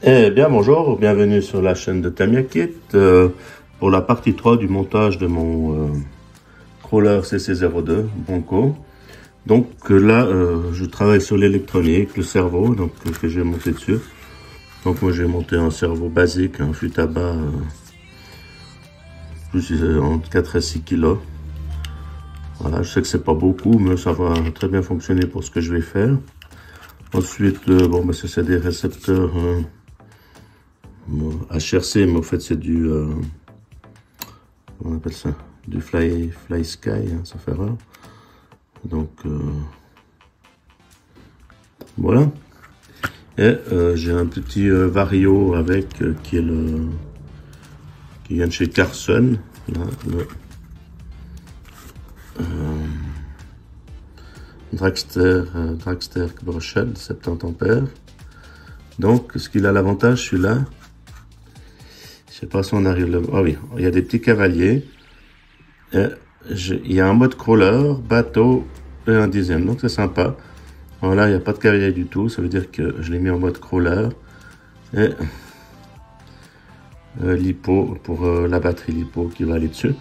Eh bien bonjour, bienvenue sur la chaîne de Tamiya Kit pour la partie 3 du montage de mon crawler CC02 Bronco. Donc là je travaille sur l'électronique, le cerveau donc que j'ai monté dessus. Donc moi j'ai monté un cerveau basique, un fût à bas entre 4 et 6 kg. Voilà, je sais que c'est pas beaucoup mais ça va très bien fonctionner pour ce que je vais faire. Ensuite bon ça c'est des récepteurs HRC, mais en fait c'est du on appelle ça du fly sky, hein, ça fait rare. Donc voilà. Et j'ai un petit Vario avec qui vient de chez Carson, là, Dragster Brushed 70 ampères. Donc ce qu'il a l'avantage celui-là, je sais pas si on arrive là. Ah oui, il y a des petits cavaliers. Et il y a un mode crawler, bateau et un dixième. Donc c'est sympa. Voilà, il n'y a pas de cavalier du tout. Ça veut dire que je l'ai mis en mode crawler. Et l'hypo pour la batterie LiPo qui va aller dessus.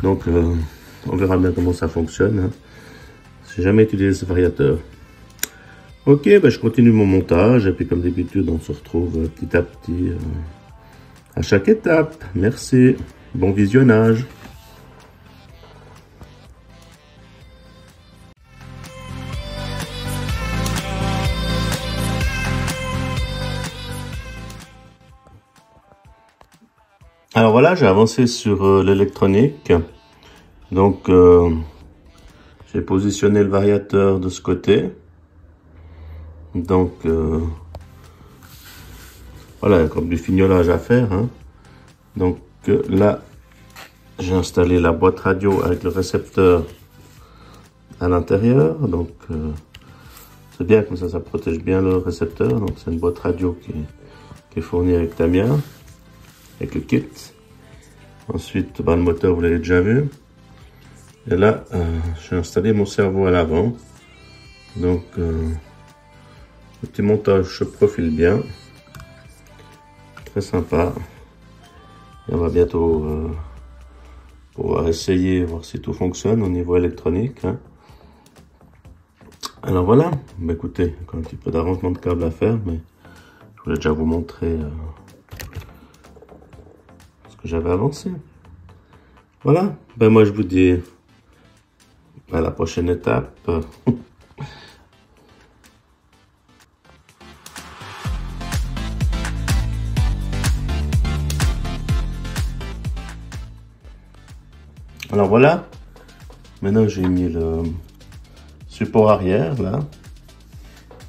Donc on verra bien comment ça fonctionne. Hein. J'ai jamais utilisé ce variateur. Ok, ben je continue mon montage. Et puis comme d'habitude, on se retrouve petit à petit. À chaque étape. Merci. Bon visionnage. Alors voilà, j'ai avancé sur l'électronique. Donc j'ai positionné le variateur de ce côté. Donc voilà, comme du fignolage à faire. Hein. Donc là, j'ai installé la boîte radio avec le récepteur à l'intérieur. Donc c'est bien, comme ça protège bien le récepteur. Donc c'est une boîte radio qui est fournie avec Tamiya, avec le kit. Ensuite, le moteur, vous l'avez déjà vu. Et là, j'ai installé mon cerveau à l'avant. Donc le petit montage se profile bien. Très sympa. Et on va bientôt pouvoir essayer, voir si tout fonctionne au niveau électronique. Hein. Alors voilà, bah, écoutez, encore un petit peu d'arrangement de câble à faire, mais je voulais déjà vous montrer ce que j'avais avancé. Voilà, ben moi je vous dis à la prochaine étape. Alors voilà, maintenant j'ai mis le support arrière là,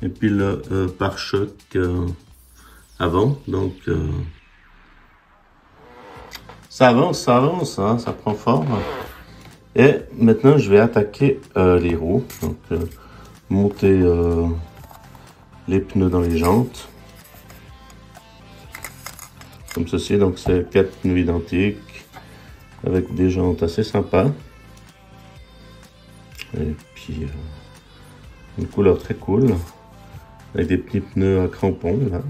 et puis le pare-choc avant, donc ça avance, hein, ça prend forme. Et maintenant je vais attaquer les roues, donc monter les pneus dans les jantes, comme ceci. Donc c'est 4 pneus identiques, avec des jantes assez sympas. Et puis une couleur très cool, avec des petits pneus à crampons là.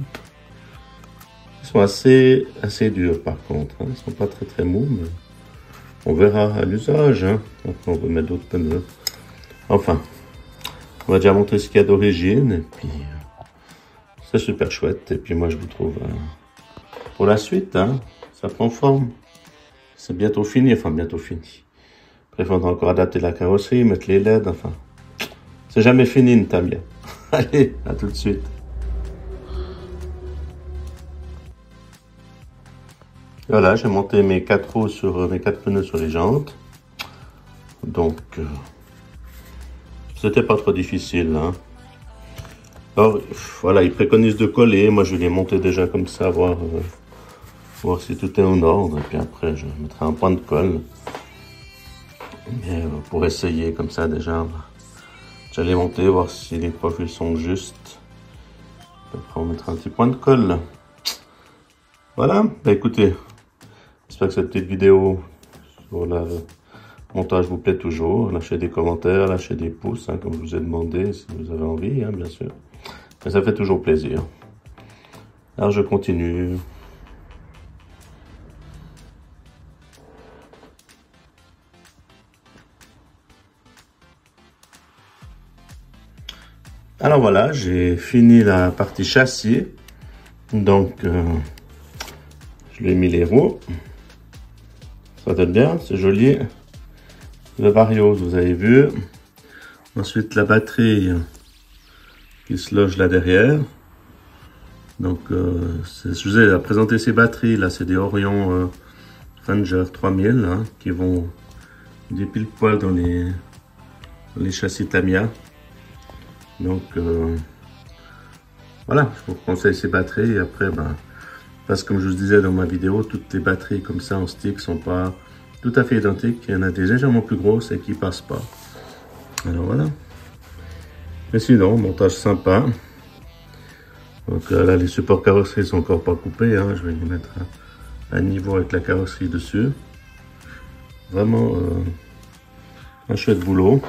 Ils sont assez durs par contre, hein. Ils sont pas très mous, mais on verra à l'usage. Hein. Après on peut mettre d'autres pneus. Enfin, on va déjà montrer ce qu'il y a d'origine, et puis c'est super chouette. Et puis moi je vous trouve pour la suite, hein. Ça prend forme. C'est bientôt fini, enfin bientôt fini. Après, il faudra encore adapter la carrosserie, mettre les LED, enfin. C'est jamais fini une Tamiya. Allez, à tout de suite. Voilà, j'ai monté mes 4 roues sur mes 4 pneus sur les jantes. Donc, c'était pas trop difficile. Hein. Alors, voilà, ils préconisent de coller. Moi, je vais les monter déjà comme ça, voir si tout est en ordre. Et puis après, je mettrai un point de colle. Mais pour essayer comme ça déjà, j'allais monter, voir si les profils sont justes. Après on mettra un petit point de colle. Voilà, bah écoutez, j'espère que cette petite vidéo sur le montage vous plaît toujours. Lâchez des commentaires, lâchez des pouces, hein, comme je vous ai demandé, si vous avez envie, hein, bien sûr. Mais ça fait toujours plaisir. Alors je continue. Alors voilà, j'ai fini la partie châssis. Donc, je lui ai mis les roues. Ça donne bien, c'est joli. Le Varios, vous avez vu. Ensuite, la batterie qui se loge là derrière. Donc, je vous ai présenté ces batteries. Là, c'est des Orion Ranger 3000 hein, qui vont des pile poil dans les châssis Tamiya. Donc, voilà, je vous conseille ces batteries. Et après, parce que comme je vous disais dans ma vidéo, toutes les batteries comme ça en stick sont pas tout à fait identiques. Il y en a des légèrement plus grosses et qui passent pas. Alors voilà. Mais sinon, montage sympa. Donc là, les supports carrosserie sont encore pas coupés. Hein. Je vais les mettre à niveau avec la carrosserie dessus. Vraiment un chouette boulot.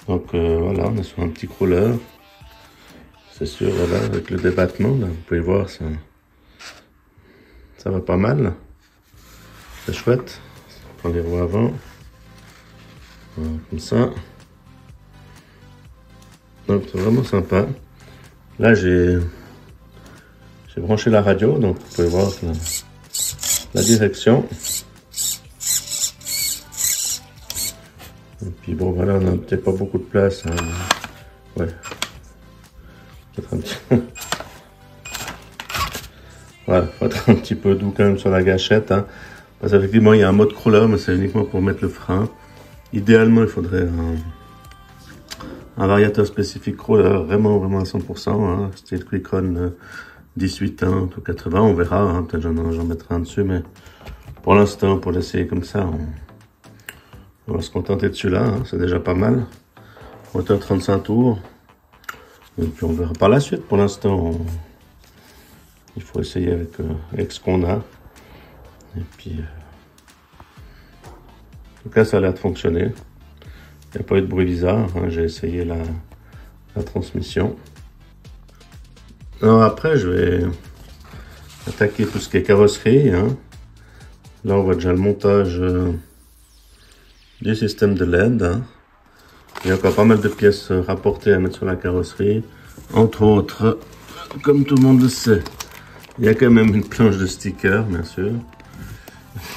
Donc voilà, on est sur un petit crawler. C'est sûr, voilà, avec le débattement, là, vous pouvez voir, ça va pas mal. C'est chouette. On prend les roues avant. Voilà, comme ça. Donc c'est vraiment sympa. Là, j'ai branché la radio, donc vous pouvez voir la direction. Et puis bon, voilà, on n'a peut-être pas beaucoup de place. Hein. Ouais. Peut-être un petit... Voilà, faut être un petit peu doux quand même sur la gâchette. Hein. Parce qu'effectivement, il y a un mode crawler, mais c'est uniquement pour mettre le frein. Idéalement, il faudrait un variateur spécifique crawler, vraiment à 100%. Hein. Style Quickron 18 ans, ou 80, on verra. Hein. Peut-être j'en mettrai un dessus, mais pour l'instant, pour l'essayer comme ça, on va se contenter de celui-là. Hein. C'est déjà pas mal. Moteur 35 tours. Et puis on verra par la suite. Pour l'instant, il faut essayer avec ce qu'on a. Et puis, en tout cas, ça a l'air de fonctionner. Il n'y a pas eu de bruit bizarre. Hein. J'ai essayé la transmission. Alors après, je vais attaquer tout ce qui est carrosserie. Hein. Là, on voit déjà le montage du système de LED. Hein. Il y a encore pas mal de pièces rapportées à mettre sur la carrosserie. Entre autres, comme tout le monde le sait, il y a quand même une planche de stickers, bien sûr.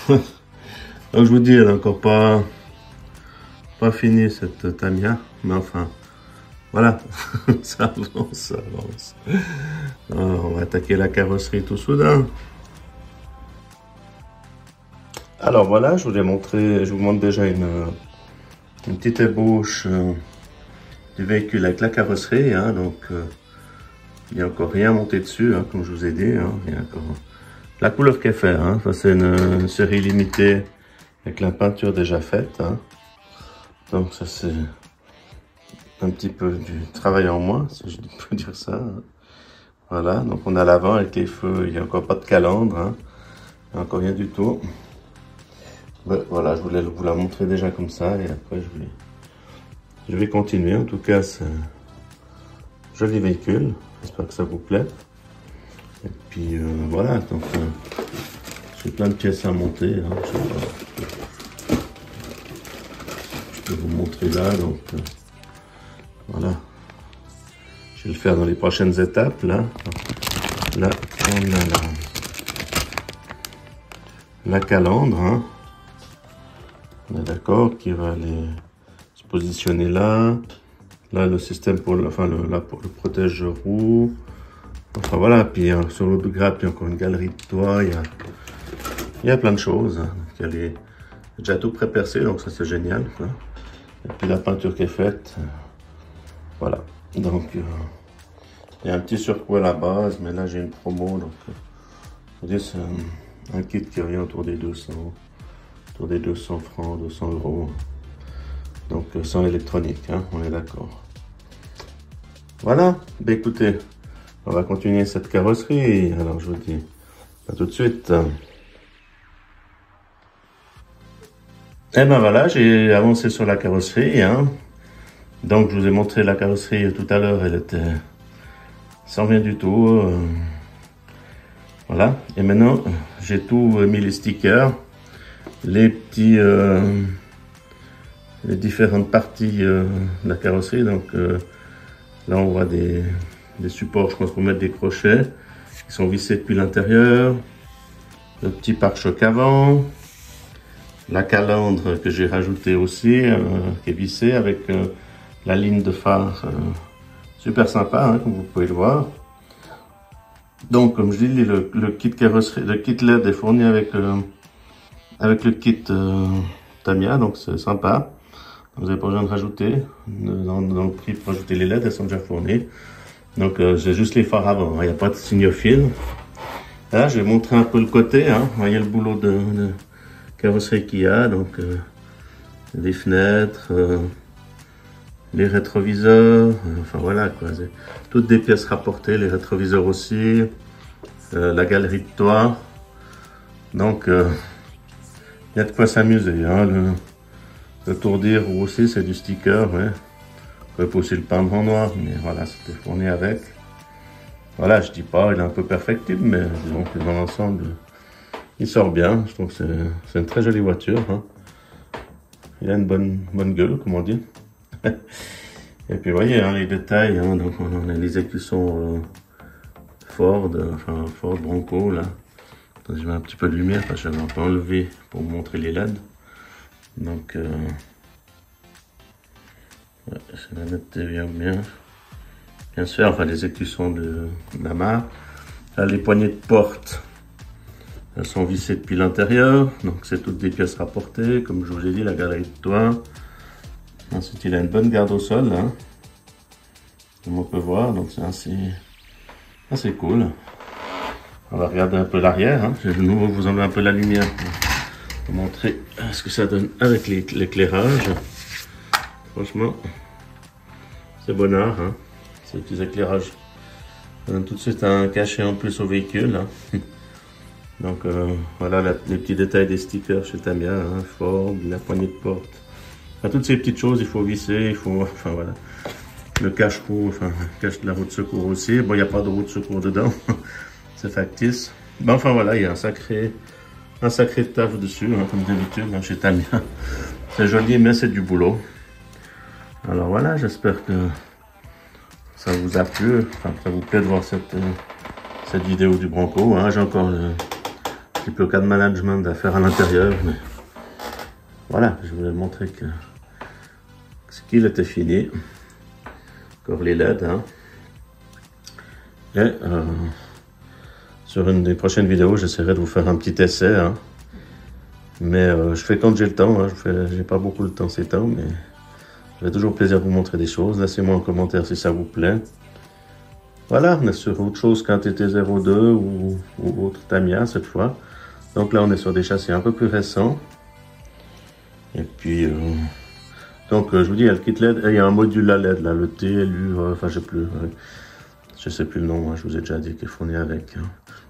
Donc je vous dis, elle n'est encore pas finie cette Tamiya, mais enfin, voilà, ça avance. Alors, on va attaquer la carrosserie tout soudain. Alors voilà, je vous montre déjà une petite ébauche du véhicule avec la carrosserie. Hein, donc, il n'y a encore rien monté dessus, hein, comme je vous ai dit. Hein, il y a encore la couleur qu'elle fait. Hein, ça, c'est une série limitée avec la peinture déjà faite. Hein. Donc, ça, c'est un petit peu du travail en moins, si je peux dire ça. Hein. Voilà, donc on a l'avant avec les feux. Il n'y a encore pas de calandre. Hein, il n'y a encore rien du tout. Ben, voilà, je voulais vous la montrer déjà comme ça. Et après, je vais continuer. En tout cas, c'est un joli véhicule. J'espère que ça vous plaît. Et puis voilà, donc j'ai plein de pièces à monter. Hein, je vais vous montrer là. Donc voilà, je vais le faire dans les prochaines étapes. Là on a la calandre. Hein. On est d'accord, qui va aller se positionner là. Là, le système pour le protège-roue. Enfin voilà, puis sur l'autre grappe, il y a encore une galerie de toit. Il y a plein de choses. Hein. Il y a déjà tout pré-percé, donc ça c'est génial. Quoi. Et puis la peinture qui est faite. Voilà. Donc il y a un petit surcoût à la base, mais là j'ai une promo. Donc c'est un kit qui revient autour des 200 francs, 200 euros. Donc sans électronique, hein, on est d'accord. Voilà, ben écoutez, on va continuer cette carrosserie. Alors je vous dis à tout de suite. Et ben voilà, j'ai avancé sur la carrosserie. Hein. Donc je vous ai montré la carrosserie tout à l'heure, elle était sans rien du tout. Voilà, et maintenant j'ai tout mis les stickers, les petits, les différentes parties de la carrosserie. Donc là on voit des supports, je pense, pour mettre des crochets qui sont vissés depuis l'intérieur, le petit pare-choc avant, la calandre que j'ai rajouté aussi, qui est vissée avec la ligne de phare, super sympa, hein, comme vous pouvez le voir. Donc, comme je dis, le kit carrosserie, le kit LED est fourni avec le kit Tamiya, donc c'est sympa. Vous n'avez pas besoin de rajouter dans le prix pour ajouter les LED, elles sont déjà fournies. Donc, j'ai juste les phares avant, il n'y a pas de signophile. Là, je vais montrer un peu le côté, hein. Vous voyez le boulot de carrosserie qu'il y a, donc les fenêtres, les rétroviseurs, enfin voilà quoi, toutes des pièces rapportées, les rétroviseurs aussi, la galerie de toit. Donc il y a de quoi s'amuser, hein. Le tourdir aussi c'est du sticker, ouais. On peut aussi le peindre en noir, mais voilà, c'était fourni avec. Voilà, je dis pas, il est un peu perfectible, mais disons que dans l'ensemble, il sort bien. Je trouve que c'est une très jolie voiture, hein. Il a une bonne gueule, comme on dit. Et puis vous voyez, hein, les détails, hein, donc on a les écussons Ford, enfin Ford Bronco là. Attends, je mets un petit peu de lumière parce que j'avais un peu enlevé pour vous montrer les LED. Donc ouais, c'est la mettre bien sûr, enfin les écussons de la marque. Là, les poignées de porte, elles sont vissées depuis l'intérieur, donc c'est toutes des pièces rapportées, comme je vous ai dit, la galerie de toit. Ensuite, il a une bonne garde au sol, hein, comme on peut voir, donc c'est assez cool. On va regarder un peu l'arrière, hein. Je vais de nouveau vous enlever un peu la lumière pour montrer ce que ça donne avec l'éclairage. Franchement, c'est bonnard, hein. Ces petits éclairages donnent tout de suite un cachet en plus au véhicule, hein. Donc voilà les petits détails des stickers chez Tamiya, hein, Ford, la poignée de porte. Enfin, toutes ces petites choses, il faut visser, il faut, enfin voilà, le cache-roue, enfin cache de la roue de secours aussi. Bon, il n'y a pas de roue de secours dedans, c'est factice. Mais enfin voilà, il y a un sacré taf dessus, hein, comme d'habitude, hein, chez Tamiya. C'est joli, mais c'est du boulot. Alors voilà, j'espère que ça vous a plu, enfin que ça vous plaît de voir cette vidéo du Bronco, hein. J'ai encore un petit peu cas de management à faire à l'intérieur, mais voilà, je voulais montrer que ce qu'il était fini. Encore les LED, hein. Et sur une des prochaines vidéos, j'essaierai de vous faire un petit essai, hein. Mais je fais quand j'ai le temps, hein. J'ai pas beaucoup le temps ces temps, mais j'ai toujours plaisir de vous montrer des choses. Laissez-moi en commentaire si ça vous plaît. Voilà, on est sur autre chose qu'un TT02 ou autre Tamiya cette fois. Donc là, on est sur des châssis un peu plus récents. Et puis, donc je vous dis, il y a le kit LED, et il y a un module à LED, là, le TLU, enfin je sais plus le nom, hein, je vous ai déjà dit qu'il est fourni avec. Hein.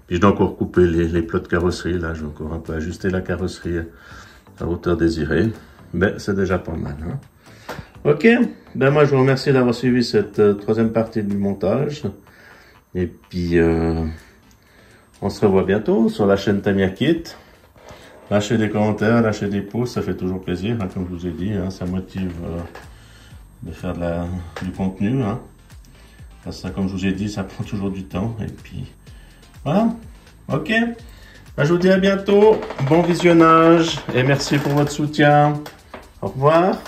Puis je dois encore couper les plots de carrosserie, là, je vais encore un peu ajuster la carrosserie à hauteur désirée. Mais c'est déjà pas mal. Hein. Ok, ben moi je vous remercie d'avoir suivi cette troisième partie du montage. Et puis, on se revoit bientôt sur la chaîne Tamiya Kit. Lâchez des commentaires, lâchez des pouces, ça fait toujours plaisir, hein, comme je vous ai dit, hein, ça motive de faire du contenu. Hein. Parce que, comme je vous ai dit, ça prend toujours du temps. Et puis, voilà. Ok. Ben, je vous dis à bientôt. Bon visionnage et merci pour votre soutien. Au revoir.